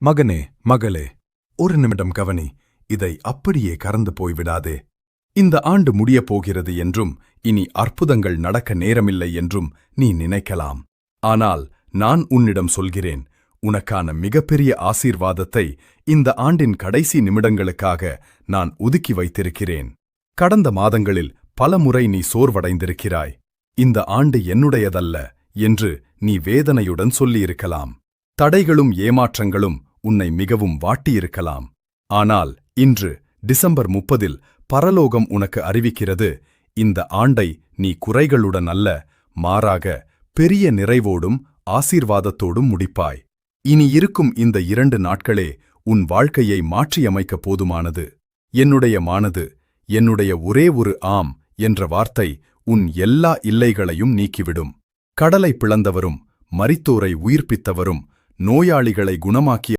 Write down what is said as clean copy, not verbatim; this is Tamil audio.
மகனே, மகளே, ஒரு நிமிடம் கவனி. இதை அப்படியே கறந்து போய்விடாதே. இந்த ஆண்டு முடியப் போகிறது என்றும் இனி அற்புதங்கள் நடக்க நேரமில்லை என்றும் நீ நினைக்கலாம். ஆனால் நான் உன்னிடம் சொல்கிறேன், உனக்கான மிகப்பெரிய ஆசீர்வாதத்தை இந்த ஆண்டின் கடைசி நிமிடங்களுக்காக நான் ஒதுக்கி வைத்திருக்கிறேன். கடந்த மாதங்களில் பல முறை நீ சோர்வடைந்திருக்கிறாய். இந்த ஆண்டு என்னுடையதல்ல என்று நீ வேதனையுடன் சொல்லியிருக்கலாம். தடைகளும் ஏமாற்றங்களும் உன்னை மிகவும் வாட்டியிருக்கலாம். ஆனால் இன்று டிசம்பர் 30 பரலோகம் உனக்கு அறிவிக்கிறது, இந்த ஆண்டை நீ குறைகளுடன் அல்ல, மாறாக பெரிய நிறைவோடும் ஆசீர்வாதத்தோடும் முடிப்பாய். இனி இருக்கும் இந்த 2 நாட்களே உன் வாழ்க்கையை மாற்றியமைக்க போதுமானது. என்னுடைய ஒரே ஒரு ஆம் என்ற வார்த்தை உன் எல்லா இல்லைகளையும் நீக்கிவிடும். கடலை பிளந்தவரும், மரித்தோரை உயிர்ப்பித்தவரும், நோயாளிகளை குணமாக்கிய